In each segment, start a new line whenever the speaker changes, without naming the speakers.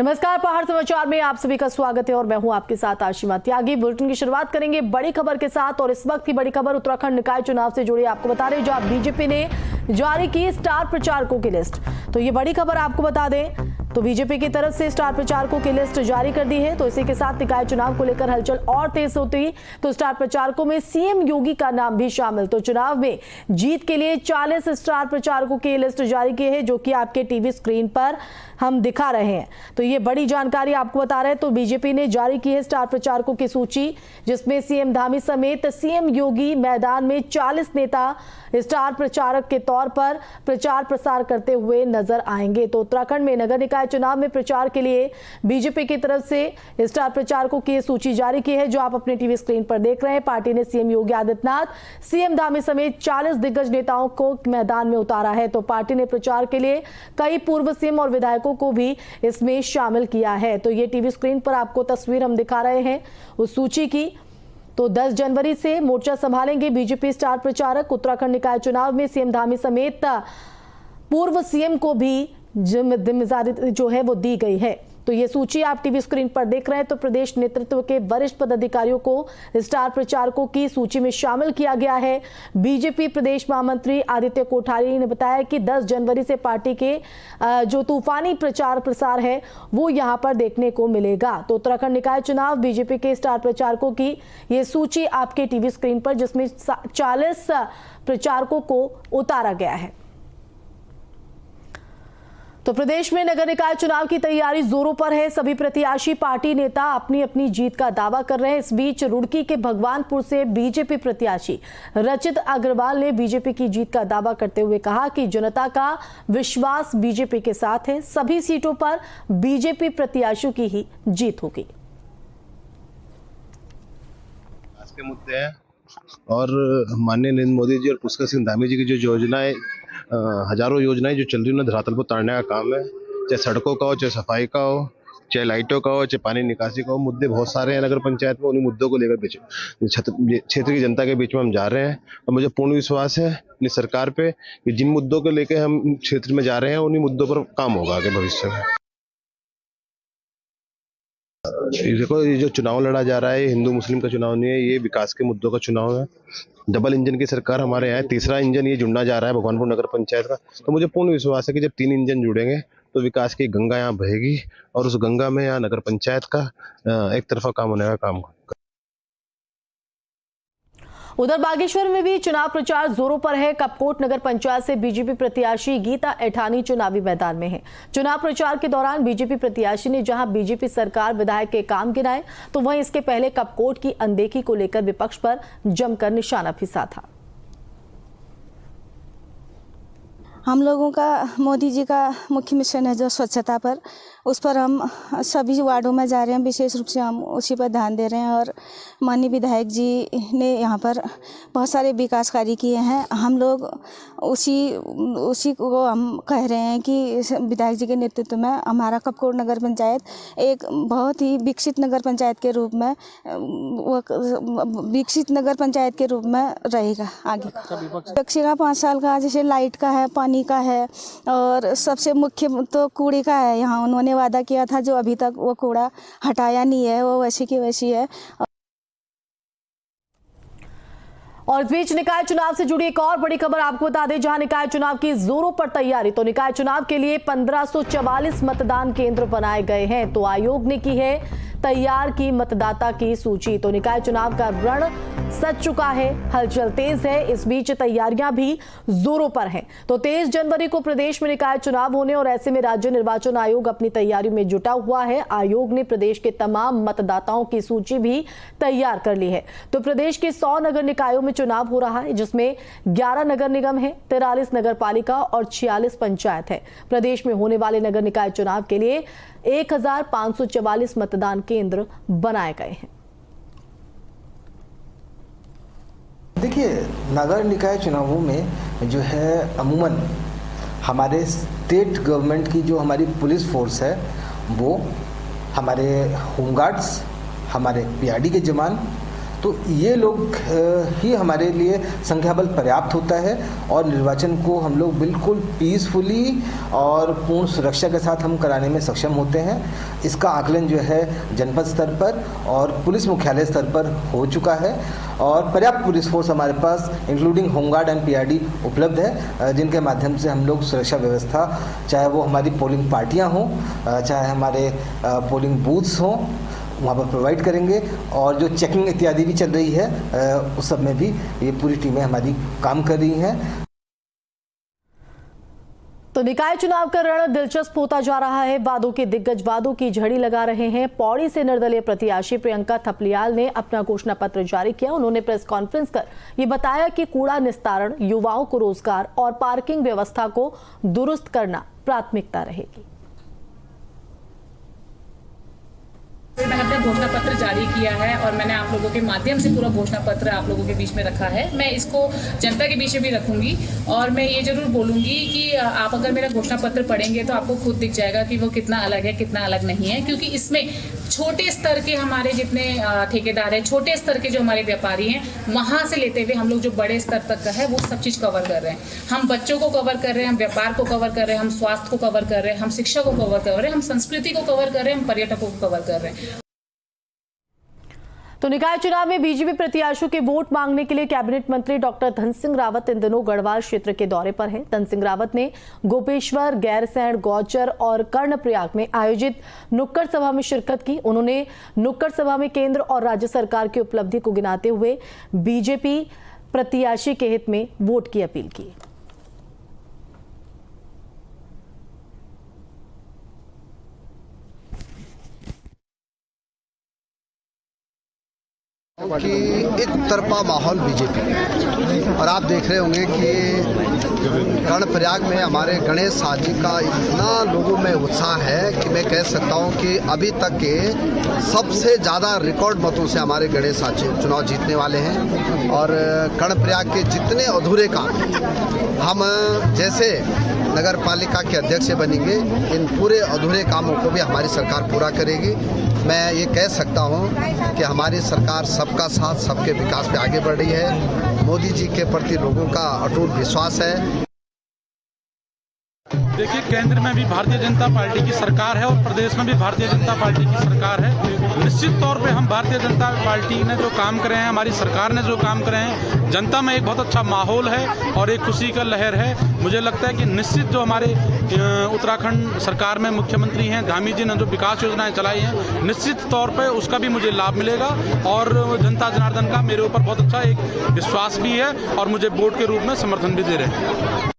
नमस्कार, पहाड़ समाचार में आप सभी का स्वागत है और मैं हूं आपके साथ आशिमा त्यागी। बुलेटिन की शुरुआत करेंगे बड़ी खबर के साथ और इस वक्त की बड़ी खबर उत्तराखंड निकाय चुनाव से जुड़ी आपको बता रहे हैं, जहां बीजेपी ने जारी की स्टार प्रचारकों की लिस्ट। तो ये बड़ी खबर आपको बता दें तो बीजेपी की तरफ से स्टार प्रचारकों की लिस्ट जारी कर दी है। तो इसी के साथ निकाय चुनाव को लेकर हलचल और तेज होती तो स्टार प्रचारकों में सीएम योगी का नाम भी शामिल। तो चुनाव में जीत के लिए 40 स्टार प्रचारकों की लिस्ट जारी की है, जो कि आपके टीवी स्क्रीन पर हम दिखा रहे हैं। तो ये बड़ी जानकारी आपको बता रहे हैं। तो बीजेपी ने जारी की है स्टार प्रचारकों की सूची, जिसमें सीएम धामी समेत सीएम योगी मैदान में 40 नेता स्टार प्रचारक के तौर पर प्रचार प्रसार करते हुए नजर आएंगे। तो उत्तराखंड में नगर निकाय चुनाव में प्रचार के लिए बीजेपी की तरफ से स्टार प्रचारकों की सूची जारी की है, जो आप अपने टीवी स्क्रीन पर देख रहे हैं। पार्टी ने सीएम योगी आदित्यनाथ, सीएम धामी समेत 40 दिग्गज नेताओं को मैदान में उतारा है। तो पार्टी ने प्रचार के लिए कई पूर्व सीएम और विधायकों को भी इसमें शामिल किया है। तो ये टीवी स्क्रीन पर आपको तस्वीर हम दिखा रहे हैं उस सूची की। तो 10 जनवरी से मोर्चा संभालेंगे बीजेपी स्टार प्रचारक। उत्तराखंड निकाय चुनाव में सीएम धामी समेत पूर्व सीएम को भी जिम्मेदारी जो है वो दी गई है। तो ये सूची आप टीवी स्क्रीन पर देख रहे हैं। तो प्रदेश नेतृत्व के वरिष्ठ पदाधिकारियों को स्टार प्रचारकों की सूची में शामिल किया गया है। बीजेपी प्रदेश महामंत्री आदित्य कोठारी ने बताया कि 10 जनवरी से पार्टी के जो तूफानी प्रचार प्रसार है वो यहां पर देखने को मिलेगा। तो उत्तराखंड निकाय चुनाव बीजेपी के स्टार प्रचारकों की ये सूची आपके टीवी स्क्रीन पर, जिसमें 40 प्रचारकों को उतारा गया है। तो प्रदेश में नगर निकाय चुनाव की तैयारी जोरों पर है। सभी प्रत्याशी पार्टी नेता अपनी अपनी जीत का दावा कर रहे हैं। इस बीच रुड़की के भगवानपुर से बीजेपी प्रत्याशी रचित अग्रवाल ने बीजेपी की जीत का दावा करते हुए कहा कि जनता का विश्वास बीजेपी के साथ है। सभी सीटों पर बीजेपी प्रत्याशियों की ही जीत होगी।
आज के मुद्दे हैं और माननीय नरेंद्र मोदी जी और पुष्कर सिंह धामी जी की जो योजनाएं, हजारों योजनाएं जो चल रही है उन्हें धरातल पर उतारने का काम है। चाहे सड़कों का हो, चाहे सफाई का हो, चाहे लाइटों का हो, चाहे पानी निकासी का हो। मुद्दे बहुत सारे हैं नगर पंचायत में। उन्हीं मुद्दों को लेकर क्षेत्र की जनता के बीच में हम जा रहे हैं और मुझे पूर्ण विश्वास है अपनी सरकार पे कि जिन मुद्दों को लेकर हम क्षेत्र में जा रहे हैं उन्हीं मुद्दों पर काम होगा आगे भविष्य में। देखो, ये जो चुनाव लड़ा जा रहा है हिंदू मुस्लिम का चुनाव नहीं है, ये विकास के मुद्दों का चुनाव है। डबल इंजन की सरकार हमारे यहाँ है, तीसरा इंजन ये जुड़ना जा रहा है भगवानपुर नगर पंचायत का। तो मुझे पूर्ण विश्वास है कि जब 3 इंजन जुड़ेंगे तो विकास की गंगा यहाँ बहेगी और उस गंगा में यहाँ नगर पंचायत का एक तरफा काम होने का काम।
उधर बागेश्वर में भी चुनाव प्रचार जोरों पर है। कपकोट नगर पंचायत से बीजेपी प्रत्याशी गीता एठानी चुनावी मैदान में है। चुनाव प्रचार के दौरान बीजेपी प्रत्याशी ने जहां बीजेपी सरकार विधायक के काम गिनाए, तो वहीं इसके पहले कपकोट की अनदेखी को लेकर विपक्ष पर जमकर निशाना भी साधा।
हम लोगों का मोदी जी का मुख्य मिशन है जो स्वच्छता पर, उस पर हम सभी वार्डों में जा रहे हैं। विशेष रूप से हम उसी पर ध्यान दे रहे हैं और माननीय विधायक जी ने यहाँ पर बहुत सारे विकास कार्य किए हैं। हम लोग उसी को हम कह रहे हैं कि विधायक जी के नेतृत्व में हमारा कपकोट नगर पंचायत एक बहुत ही विकसित नगर पंचायत के रूप में रहेगा आगे। लक्ष्य का 5 साल का जैसे लाइट का है, पानी का है और सबसे मुख्य तो कूड़े का है। यहाँ उन्होंने वादा किया था जो अभी तक वो कूड़ा हटाया नहीं है, वो वैसी की वैसी है।
और इस बीच निकाय चुनाव से जुड़ी एक और बड़ी खबर आपको बता दें, जहां निकाय चुनाव की जोरों पर तैयारी। तो निकाय चुनाव के लिए 1544 मतदान केंद्र बनाए गए हैं। तो आयोग ने की है तैयार की मतदाता की सूची। तो निकाय चुनाव का रण सज चुका है, हलचल तेज है। इस बीच तैयारियां भी जोरों पर हैं। तो 23 जनवरी को प्रदेश में निकाय चुनाव होने और ऐसे में राज्य निर्वाचन आयोग अपनी तैयारियों में जुटा हुआ है। आयोग ने प्रदेश के तमाम मतदाताओं की सूची भी तैयार कर ली है। तो प्रदेश के 100 नगर निकायों में चुनाव हो रहा है, जिसमें 11 नगर निगम है, 43 नगर पालिका और 46 पंचायत है। प्रदेश में होने वाले नगर निकाय चुनाव के लिए 1544 मतदान केंद्र बनाए गए हैं।
देखिए, नगर निकाय चुनावों में जो है अमूमन हमारे स्टेट गवर्नमेंट की जो हमारी पुलिस फोर्स है, वो हमारे होमगार्ड्स, हमारे पीआरडी के जवान तो ये लोग ही हमारे लिए संख्या बल पर्याप्त होता है और निर्वाचन को हम लोग बिल्कुल पीसफुली और पूर्ण सुरक्षा के साथ हम कराने में सक्षम होते हैं। इसका आकलन जो है जनपद स्तर पर और पुलिस मुख्यालय स्तर पर हो चुका है और पर्याप्त पुलिस फोर्स हमारे पास इंक्लूडिंग होमगार्ड एंड पीआरडी उपलब्ध है, जिनके माध्यम से हम लोग सुरक्षा व्यवस्था, चाहे वो हमारी पोलिंग पार्टियां हों, चाहे हमारे पोलिंग बूथ्स हों, वहाँ पर प्रोवाइड करेंगे। और जो चेकिंग इत्यादि भी चल रही है उस सब में भी ये पूरी टीमें हमारी काम कर रही हैं।
तो निकाय चुनाव का रण दिलचस्प होता जा रहा है। वादों के दिग्गज वादों की झड़ी लगा रहे हैं। पौड़ी से निर्दलीय प्रत्याशी प्रियंका थपलियाल ने अपना घोषणा पत्र जारी किया। उन्होंने प्रेस कॉन्फ्रेंस कर ये बताया कि कूड़ा निस्तारण, युवाओं को रोजगार और पार्किंग व्यवस्था को दुरुस्त करना प्राथमिकता रहेगी।
मैंने अपना घोषणा पत्र जारी किया है और मैंने आप लोगों के माध्यम से पूरा घोषणा पत्र आप लोगों के बीच में रखा है। मैं इसको जनता के बीच में भी रखूंगी और मैं ये जरूर बोलूंगी कि आप अगर मेरा घोषणा पत्र पढ़ेंगे तो आपको खुद दिख जाएगा कि वो कितना अलग है, कितना अलग नहीं है, क्योंकि इसमें छोटे स्तर के हमारे जितने ठेकेदार हैं, छोटे स्तर के जो हमारे व्यापारी हैं, वहाँ से लेते हुए हम लोग जो बड़े स्तर तक का है वो सब चीज़ कवर कर रहे हैं। हम बच्चों को कवर कर रहे हैं, हम व्यापार को कवर कर रहे हैं, हम स्वास्थ्य को कवर कर रहे हैं, हम शिक्षा को कवर कर रहे हैं, हम संस्कृति को कवर कर रहे हैं, हम पर्यटकों को कवर कर रहे हैं।
तो निकाय चुनाव में बीजेपी प्रत्याशियों के वोट मांगने के लिए कैबिनेट मंत्री डॉक्टर धन सिंह रावत इन दिनों गढ़वाल क्षेत्र के दौरे पर हैं। धन सिंह रावत ने गोपेश्वर, गैरसैंण, गौचर और कर्णप्रयाग में आयोजित नुक्कड़ सभा में शिरकत की। उन्होंने नुक्कड़ सभा में केंद्र और राज्य सरकार की उपलब्धि को गिनाते हुए बीजेपी प्रत्याशी के हित में वोट की अपील की।
कि एक तरफा माहौल बीजेपी में, और आप देख रहे होंगे कि कर्णप्रयाग में हमारे गणेश साथ जी का इतना लोगों में उत्साह है कि मैं कह सकता हूं कि अभी तक के सबसे ज़्यादा रिकॉर्ड मतों से हमारे गणेश साथ जी चुनाव जीतने वाले हैं। और कर्णप्रयाग के जितने अधूरे काम हम जैसे नगर पालिका के अध्यक्ष बनेंगे, इन पूरे अधूरे कामों को भी हमारी सरकार पूरा करेगी। मैं ये कह सकता हूँ कि हमारी सरकार सबका साथ, सबके विकास पे आगे बढ़ रही है। मोदी जी के प्रति लोगों का अटूट विश्वास है।
देखिए, केंद्र में भी भारतीय जनता पार्टी की सरकार है और प्रदेश में भी भारतीय जनता पार्टी की सरकार है। निश्चित तौर पे हम भारतीय जनता पार्टी ने जो काम करे हैं, हमारी सरकार ने जो काम करे हैं, जनता में एक बहुत अच्छा माहौल है और एक खुशी का लहर है। मुझे लगता है कि निश्चित जो हमारे उत्तराखंड सरकार में मुख्यमंत्री हैं धामी जी ने जो विकास योजनाएं चलाई हैं, निश्चित तौर पर उसका भी मुझे लाभ मिलेगा और जनता जनार्दन का मेरे ऊपर बहुत अच्छा एक विश्वास भी है और मुझे वोट के रूप में समर्थन भी दे रहे हैं।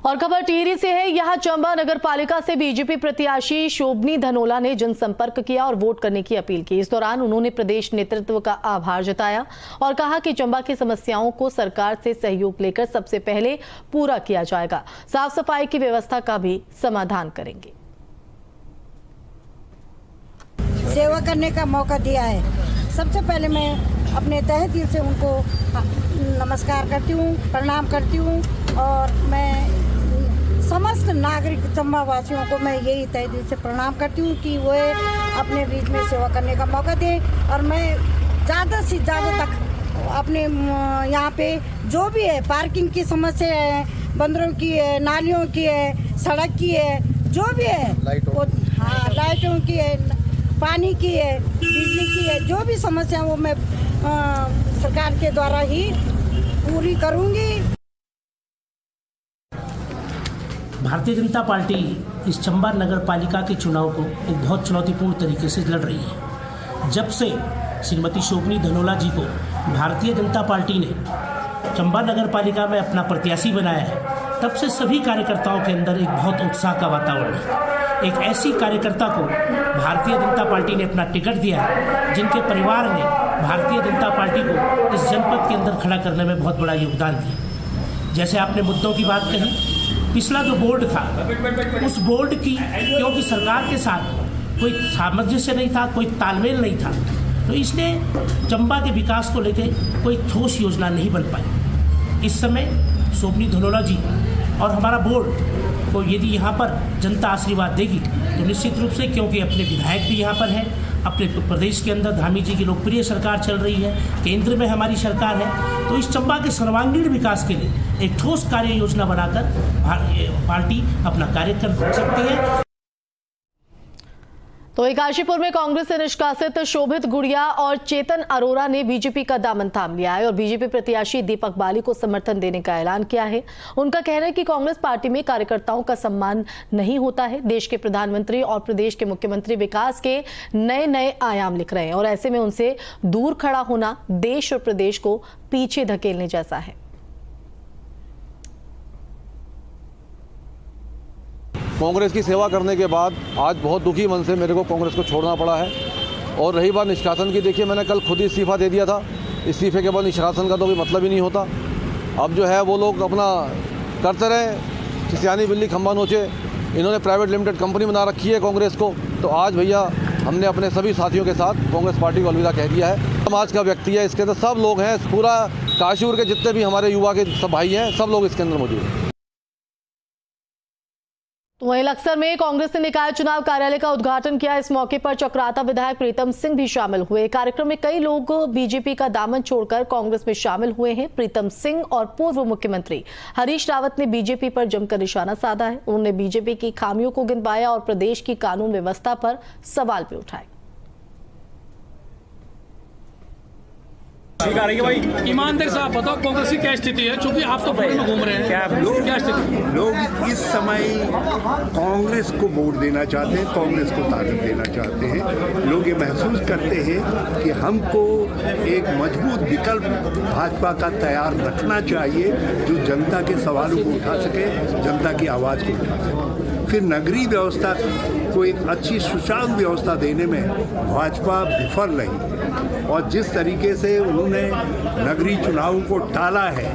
और खबर टिहरी से है। यहां चंबा नगर पालिका से बीजेपी प्रत्याशी शोभनी धनोला ने जनसंपर्क किया और वोट करने की अपील की। इस दौरान उन्होंने प्रदेश नेतृत्व का आभार जताया और कहा कि चंबा की समस्याओं को सरकार से सहयोग लेकर सबसे पहले पूरा किया जाएगा। साफ सफाई की व्यवस्था का भी समाधान करेंगे।
सेवा करने का मौका दिया है, सबसे पहले मैं अपने तहे दिल से उनको नमस्कार करती हूँ, प्रणाम करती हूँ और मैं समस्त नागरिक चंबा वासियों को मैं यही तहे दिल से प्रणाम करती हूँ कि वो अपने बीच में सेवा करने का मौका दे और मैं ज़्यादा से ज़्यादा तक अपने यहाँ पे जो भी है, पार्किंग की समस्या है, बंदरों की है, नालियों की है, सड़क की है, जो भी है, हाँ लाइटों की है, पानी की है, बिजली की है, जो भी समस्या वो मैं सरकार के द्वारा ही पूरी करूँगी।
भारतीय जनता पार्टी इस चंबा नगर पालिका के चुनाव को एक बहुत चुनौतीपूर्ण तरीके से लड़ रही है। जब से श्रीमती शोभनी धनोला जी को भारतीय जनता पार्टी ने चंबा नगर पालिका में अपना प्रत्याशी बनाया है, तब से सभी कार्यकर्ताओं के अंदर एक बहुत उत्साह का वातावरण है। एक ऐसी कार्यकर्ता को भारतीय जनता पार्टी ने अपना टिकट दिया है जिनके परिवार ने भारतीय जनता पार्टी को इस जनपद के अंदर खड़ा करने में बहुत बड़ा योगदान दिया। जैसे आपने मुद्दों की बात कही, पिछला जो बोर्ड था उस बोर्ड की क्योंकि सरकार के साथ कोई सामंजस्य नहीं था, कोई तालमेल नहीं था, तो इसलिए चंबा के विकास को लेकर कोई ठोस योजना नहीं बन पाई। इस समय शोभनी धनोला जी और हमारा बोर्ड को यदि यहाँ पर जनता आशीर्वाद देगी तो निश्चित रूप से, क्योंकि अपने विधायक भी यहाँ पर हैं, अपने प्रदेश के अंदर धामी जी की लोकप्रिय सरकार चल रही है, केंद्र में हमारी सरकार है, तो इस चंबा के सर्वांगीण विकास के लिए एक ठोस कार्य योजना बनाकर पार्टी अपना कार्य कर सकती है।
तो काशीपुर में कांग्रेस से निष्कासित शोभित गुड़िया और चेतन अरोरा ने बीजेपी का दामन थाम लिया है और बीजेपी प्रत्याशी दीपक बाली को समर्थन देने का ऐलान किया है। उनका कहना है कि कांग्रेस पार्टी में कार्यकर्ताओं का सम्मान नहीं होता है। देश के प्रधानमंत्री और प्रदेश के मुख्यमंत्री विकास के नए नए आयाम लिख रहे हैं और ऐसे में उनसे दूर खड़ा होना देश और प्रदेश को पीछे धकेलने जैसा है।
कांग्रेस की सेवा करने के बाद आज बहुत दुखी मन से मेरे को कांग्रेस को छोड़ना पड़ा है। और रही बात निष्कासन की, देखिए मैंने कल खुद ही इस्तीफा दे दिया था। इस्तीफे के बाद निष्कासन का तो कोई मतलब ही नहीं होता। अब जो है वो लोग अपना करते रहे, खिसियानी बिल्ली खंबा नोचे। इन्होंने प्राइवेट लिमिटेड कंपनी बना रखी है कांग्रेस को। तो आज भैया हमने अपने सभी साथियों के साथ कांग्रेस पार्टी को अलविदा कह दिया है। समाज का व्यक्ति है, इसके अंदर सब लोग हैं, पूरा काशीपुर के जितने भी हमारे युवा के सब भाई हैं, सब लोग इसके अंदर मौजूद हैं।
वहीं लक्सर में कांग्रेस ने निकाय चुनाव कार्यालय का उद्घाटन किया। इस मौके पर चक्राता विधायक प्रीतम सिंह भी शामिल हुए। कार्यक्रम में कई लोग बीजेपी का दामन छोड़कर कांग्रेस में शामिल हुए हैं। प्रीतम सिंह और पूर्व मुख्यमंत्री हरीश रावत ने बीजेपी पर जमकर निशाना साधा है। उन्होंने बीजेपी की खामियों को गिनवाया और प्रदेश की कानून व्यवस्था पर सवाल भी उठाए।
भाई ईमानदारी से आप बताओ कांग्रेस की क्या स्थिति है, क्योंकि आप तो बड़े में घूम रहे हैं। क्या स्थिति?
लोग इस समय कांग्रेस को वोट देना चाहते हैं, कांग्रेस को ताकत देना चाहते हैं। लोग ये महसूस करते हैं कि हमको एक मजबूत विकल्प भाजपा का तैयार रखना चाहिए, जो जनता के सवालों को उठा सके, जनता की आवाज़ को उठा सके। फिर नगरीय व्यवस्था को एक अच्छी सुचारू व्यवस्था देने में भाजपा विफल रही है और जिस तरीके से उन्होंने नगरीय चुनावों को टाला है,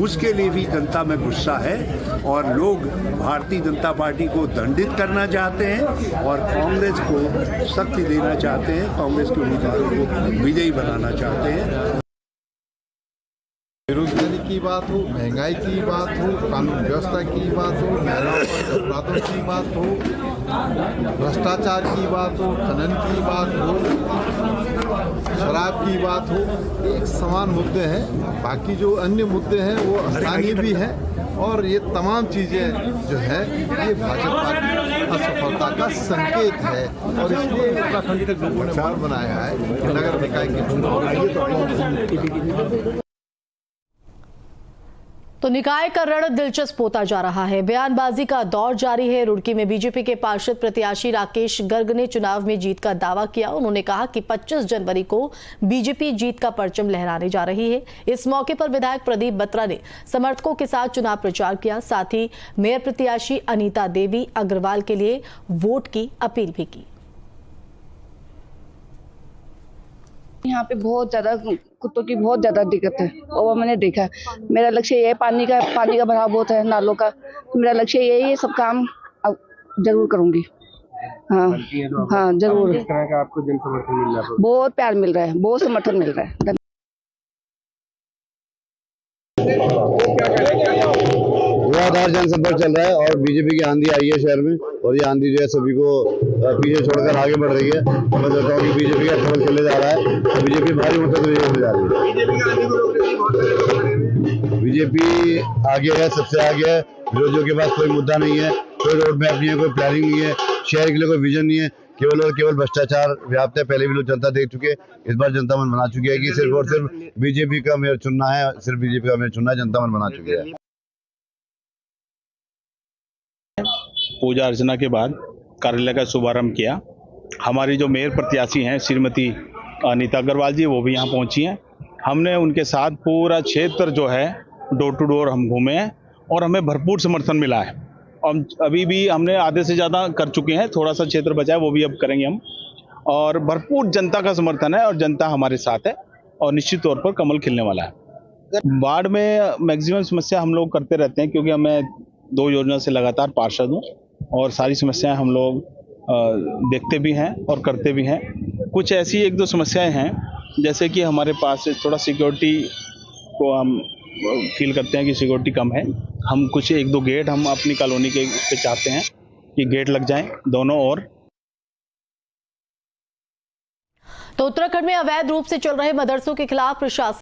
उसके लिए भी जनता में गुस्सा है और लोग भारतीय जनता पार्टी को दंडित करना चाहते हैं और कांग्रेस को शक्ति देना चाहते हैं, कांग्रेस के उम्मीदवारों को विजयी बनाना चाहते हैं।
बेरोजगारी की बात हो, महंगाई की बात हो, कानून व्यवस्था की बात हो, महिलाओं पर अपराधों की बात हो, भ्रष्टाचार की बात हो, खनन की बात हो, शराब की बात हो, एक समान मुद्दे हैं। बाकी जो अन्य मुद्दे हैं वो स्थानीय भी हैं और ये तमाम चीज़ें जो है ये भाजपा की असफलता का संकेत है और इसलिए उत्तराखंड के लोगों ने मार्ग बनाया है कि नगर निकाय के चुनाव
तो निकाय का रण दिलचस्प होता जा रहा है। बयानबाजी का दौर जारी है। रुड़की में बीजेपी के पार्षद प्रत्याशी राकेश गर्ग ने चुनाव में जीत का दावा किया। उन्होंने कहा कि 25 जनवरी को बीजेपी जीत का परचम लहराने जा रही है। इस मौके पर विधायक प्रदीप बत्रा ने समर्थकों के साथ चुनाव प्रचार किया। साथ ही मेयर प्रत्याशी अनीता देवी अग्रवाल के लिए वोट की अपील भी की।
यहाँ पे बहुत ज़्यादा कुत्तों की बहुत ज़्यादा दिक्कत है और वो मैंने देखा। मेरा लक्ष्य ये है, पानी का भराव बहुत है, नालों का। तो मेरा लक्ष्य यही है, सब काम जरूर करूँगी। हाँ जरूर।
किस तरह का आपको जन समर्थन मिल रहा है?
बहुत प्यार मिल रहा है, बहुत समर्थन मिल रहा है।
धुआंधार जनसंपर्क चल रहा है और बीजेपी की आंधी आई है शहर में और ये आंधी जो है सभी को पीछे छोड़कर आगे बढ़ रही है। मैं बताता हूँ कि बीजेपी का खबर चले जा रहा है, बीजेपी भारी मतलब विजय होने जा रही है। बीजेपी आगे है, सबसे आगे है। विरोधियों के पास कोई मुद्दा नहीं है, कोई रोड मैप नहीं है, कोई प्लानिंग नहीं है, शहर के लिए कोई विजन नहीं है। केवल और केवल भ्रष्टाचार व्याप्त है। पहले भी लोग जनता देख चुके, इस बार जनता मन बना चुकी है कि सिर्फ और सिर्फ बीजेपी का मेयर चुनना है, सिर्फ बीजेपी का मेयर चुनना है। जनता मन बना चुकी है।
पूजा अर्चना के बाद कार्यालय का शुभारंभ किया। हमारी जो मेयर प्रत्याशी हैं श्रीमती अनीता अग्रवाल जी, वो भी यहाँ पहुँची हैं। हमने उनके साथ पूरा क्षेत्र जो है डोर टू डोर हम घूमे हैं और हमें भरपूर समर्थन मिला है। और अभी भी हमने आधे से ज़्यादा कर चुके हैं, थोड़ा सा क्षेत्र बचा है, वो भी अब करेंगे हम। और भरपूर जनता का समर्थन है और जनता हमारे साथ है और निश्चित तौर पर कमल खिलने वाला है। वार्ड में मैक्सिमम समस्या हम लोग करते रहते हैं, क्योंकि मैं 2 योजना से लगातार पार्षद हूँ और सारी समस्याएं हम लोग देखते भी हैं और करते भी हैं। कुछ ऐसी 1-2 समस्याएं हैं, जैसे कि हमारे पास थोड़ा सिक्योरिटी को हम फील करते हैं कि सिक्योरिटी कम है। हम कुछ 1-2 गेट हम अपनी कॉलोनी के पे चाहते हैं कि गेट लग जाएं दोनों ओर।
तो उत्तराखंड में अवैध रूप से चल रहे मदरसों के खिलाफ प्रशासन